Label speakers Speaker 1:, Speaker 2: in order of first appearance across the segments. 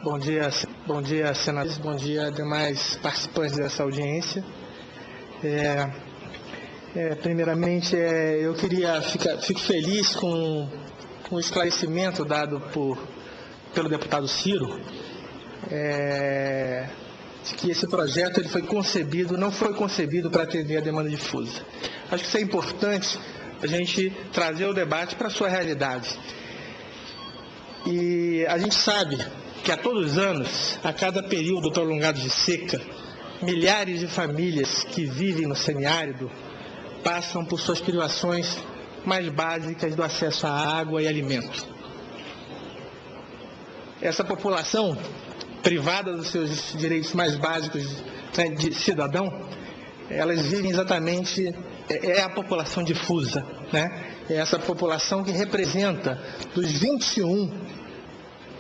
Speaker 1: Bom dia, senadores, bom dia, demais participantes dessa audiência. Primeiramente, eu fico feliz com o esclarecimento dado pelo deputado Ciro, de que esse projeto não foi concebido para atender a demanda difusa. Acho que isso é importante, a gente trazer o debate para a sua realidade. E a gente sabe que a todos os anos, a cada período prolongado de seca, milhares de famílias que vivem no semiárido passam por suas privações mais básicas do acesso à água e alimento. Essa população, privada dos seus direitos mais básicos de cidadão, elas vivem exatamente, é a população difusa, né? É essa população que representa, dos 21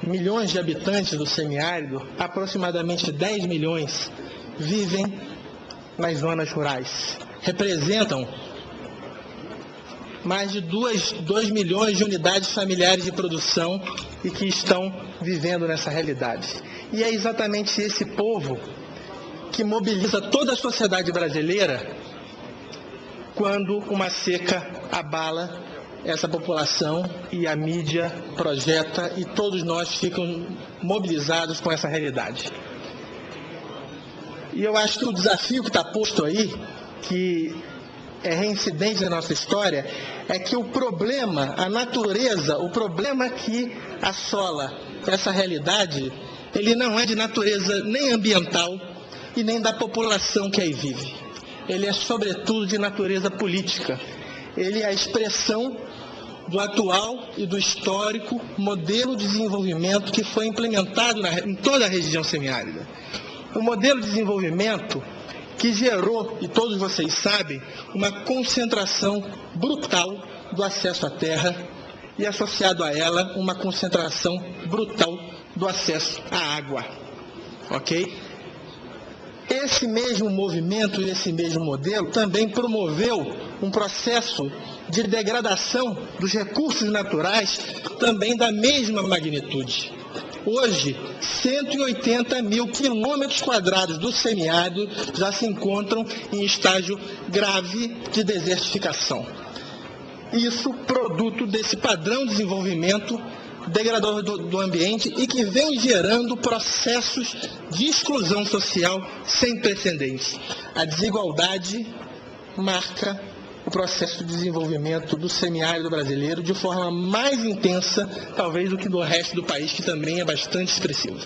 Speaker 1: milhões de habitantes do semiárido, aproximadamente 10 milhões vivem nas zonas rurais. Representam mais de 2 milhões de unidades familiares de produção e que estão vivendo nessa realidade. E é exatamente esse povo que mobiliza toda a sociedade brasileira quando uma seca abala essa população e a mídia projeta e todos nós ficamos mobilizados com essa realidade. E eu acho que o desafio que está posto aí, que é reincidente na nossa história, é que o problema, a natureza, o problema que assola essa realidade, ele não é de natureza nem ambiental e nem da população que aí vive. Ele é, sobretudo, de natureza política. Ele é a expressão do atual e do histórico modelo de desenvolvimento que foi implementado em toda a região semiárida. O modelo de desenvolvimento que gerou, e todos vocês sabem, uma concentração brutal do acesso à terra e, associado a ela, uma concentração brutal do acesso à água. Ok? Esse mesmo movimento e esse mesmo modelo também promoveu um processo de degradação dos recursos naturais também da mesma magnitude. Hoje, 180 mil quilômetros quadrados do semiárido já se encontram em estágio grave de desertificação. Isso produto desse padrão de desenvolvimento degradador do ambiente e que vem gerando processos de exclusão social sem precedentes. A desigualdade marca o processo de desenvolvimento do semiárido brasileiro de forma mais intensa, talvez, do que do resto do país, que também é bastante expressivo.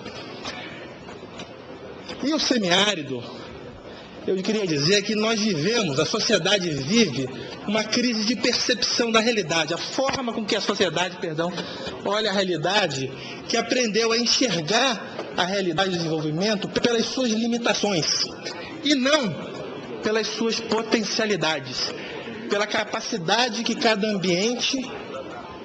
Speaker 1: E o semiárido, eu queria dizer que nós vivemos, a sociedade vive uma crise de percepção da realidade, a forma com que a sociedade, olha a realidade, que aprendeu a enxergar a realidade do desenvolvimento pelas suas limitações e não pelas suas potencialidades, pela capacidade que cada ambiente,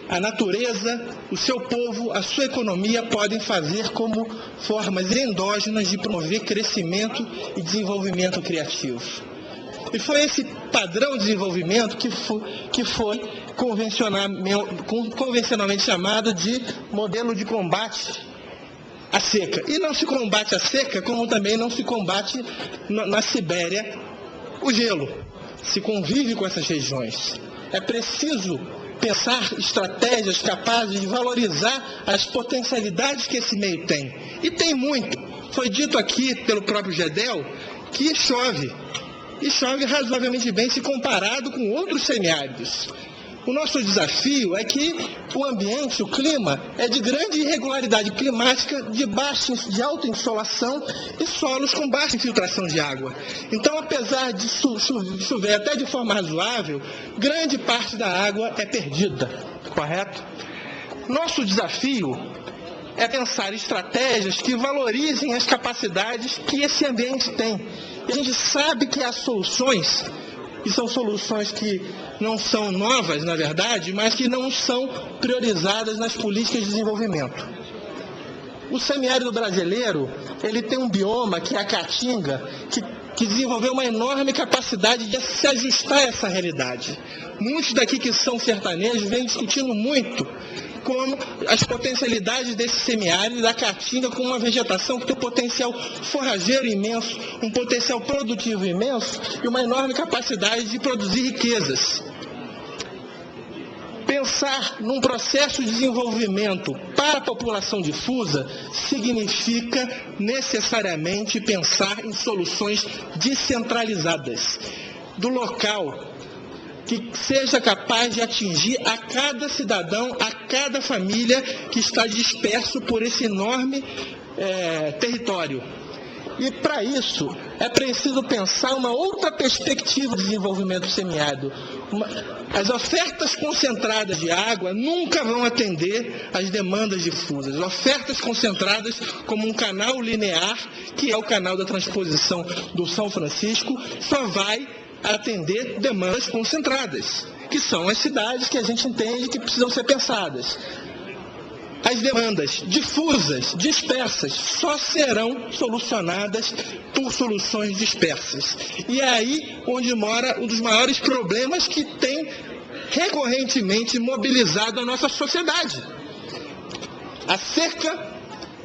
Speaker 1: a natureza, o seu povo, a sua economia podem fazer como formas endógenas de promover crescimento e desenvolvimento criativo. E foi esse padrão de desenvolvimento que foi convencionalmente chamado de modelo de combate à seca. E não se combate a seca como também não se combate na Sibéria o gelo. Se convive com essas regiões. É preciso pensar estratégias capazes de valorizar as potencialidades que esse meio tem. E tem muito. Foi dito aqui pelo próprio Gedel que chove. E chove razoavelmente bem se comparado com outros semiáridos. O nosso desafio é que o ambiente, o clima, é de grande irregularidade climática, de alta insolação e solos com baixa infiltração de água. Então, apesar de chover até de forma razoável, grande parte da água é perdida, correto? Nosso desafio é pensar estratégias que valorizem as capacidades que esse ambiente tem. E a gente sabe que há soluções, e são soluções que não são novas, na verdade, mas que não são priorizadas nas políticas de desenvolvimento. O semiárido brasileiro, ele tem um bioma, que é a caatinga, que desenvolveu uma enorme capacidade de se ajustar a essa realidade. Muitos daqui que são sertanejos vêm discutindo muito como as potencialidades desse semiárido da Caatinga, com uma vegetação que tem um potencial forrageiro imenso, um potencial produtivo imenso e uma enorme capacidade de produzir riquezas. Pensar num processo de desenvolvimento para a população difusa significa necessariamente pensar em soluções descentralizadas, do local, que seja capaz de atingir a cada cidadão, a cada família que está disperso por esse enorme território. E para isso é preciso pensar uma outra perspectiva de desenvolvimento semiárido. As ofertas concentradas de água nunca vão atender às demandas difusas. As ofertas concentradas como um canal linear, que é o canal da transposição do São Francisco, só vai atender demandas concentradas, que são as cidades que a gente entende que precisam ser pensadas. As demandas difusas, dispersas, só serão solucionadas por soluções dispersas. E é aí onde mora um dos maiores problemas que tem recorrentemente mobilizado a nossa sociedade. A seca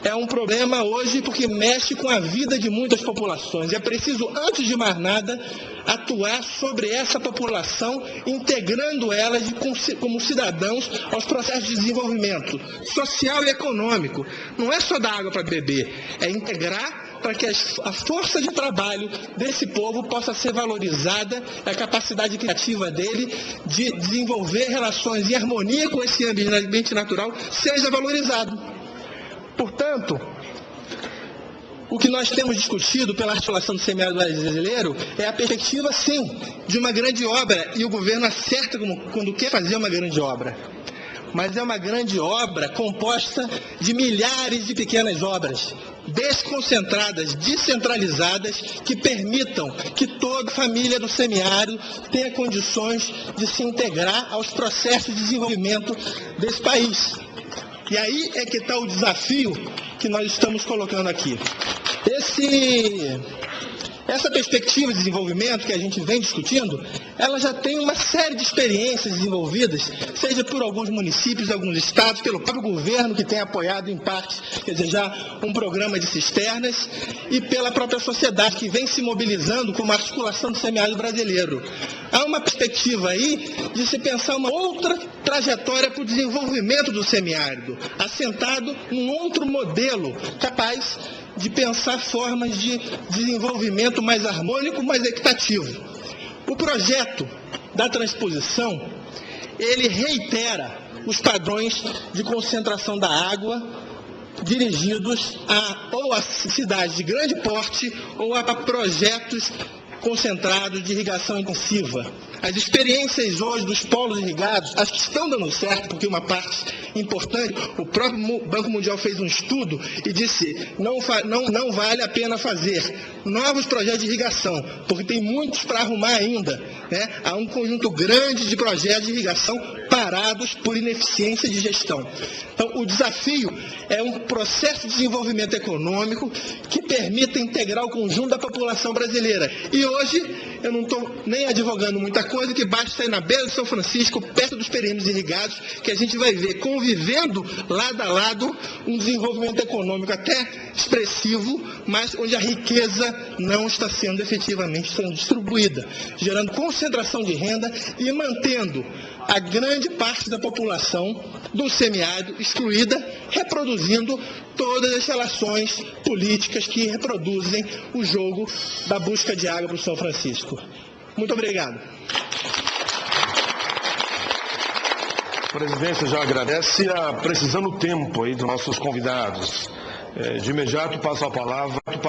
Speaker 1: é um problema hoje porque mexe com a vida de muitas populações. E é preciso, antes de mais nada, atuar sobre essa população, integrando elas como cidadãos aos processos de desenvolvimento social e econômico. Não é só dar água para beber, é integrar para que a força de trabalho desse povo possa ser valorizada, a capacidade criativa dele de desenvolver relações em harmonia com esse ambiente natural seja valorizado. Portanto, o que nós temos discutido pela articulação do semiárido brasileiro é a perspectiva, sim, de uma grande obra, e o governo acerta quando quer fazer uma grande obra. Mas é uma grande obra composta de milhares de pequenas obras, desconcentradas, descentralizadas, que permitam que toda família do semiárido tenha condições de se integrar aos processos de desenvolvimento desse país. E aí é que está o desafio que nós estamos colocando aqui. Essa perspectiva de desenvolvimento que a gente vem discutindo, ela já tem uma série de experiências desenvolvidas, seja por alguns municípios, alguns estados, pelo próprio governo, que tem apoiado em parte, quer dizer, já um programa de cisternas, e pela própria sociedade, que vem se mobilizando como articulação do semiárido brasileiro. Há uma perspectiva aí de se pensar uma outra trajetória para o desenvolvimento do semiárido, assentado num outro modelo capaz de pensar formas de desenvolvimento mais harmônico, mais equitativo. O projeto da transposição, ele reitera os padrões de concentração da água dirigidos ou a cidades de grande porte ou a projetos concentrados de irrigação intensiva. As experiências hoje dos polos irrigados, as que estão dando certo, porque uma parte importante, o próprio Banco Mundial fez um estudo e disse, não vale a pena fazer novos projetos de irrigação, porque tem muitos para arrumar ainda. Né? Há um conjunto grande de projetos de irrigação parados por ineficiência de gestão. Então, o desafio é um processo de desenvolvimento econômico que permita integrar o conjunto da população brasileira. E hoje, eu não estou nem advogando muita coisa, que basta ir na beira do São Francisco, perto dos perímetros irrigados, que a gente vai ver, convivendo lado a lado, um desenvolvimento econômico até expressivo, mas onde a riqueza não está sendo efetivamente distribuída, gerando concentração de renda e mantendo a grande parte da população do semiárido excluída, reproduzindo todas as relações políticas que reproduzem o jogo da busca de água para o São Francisco. Muito obrigado.
Speaker 2: A presidência já agradece, precisando o tempo aí dos nossos convidados. De imediato passo a palavra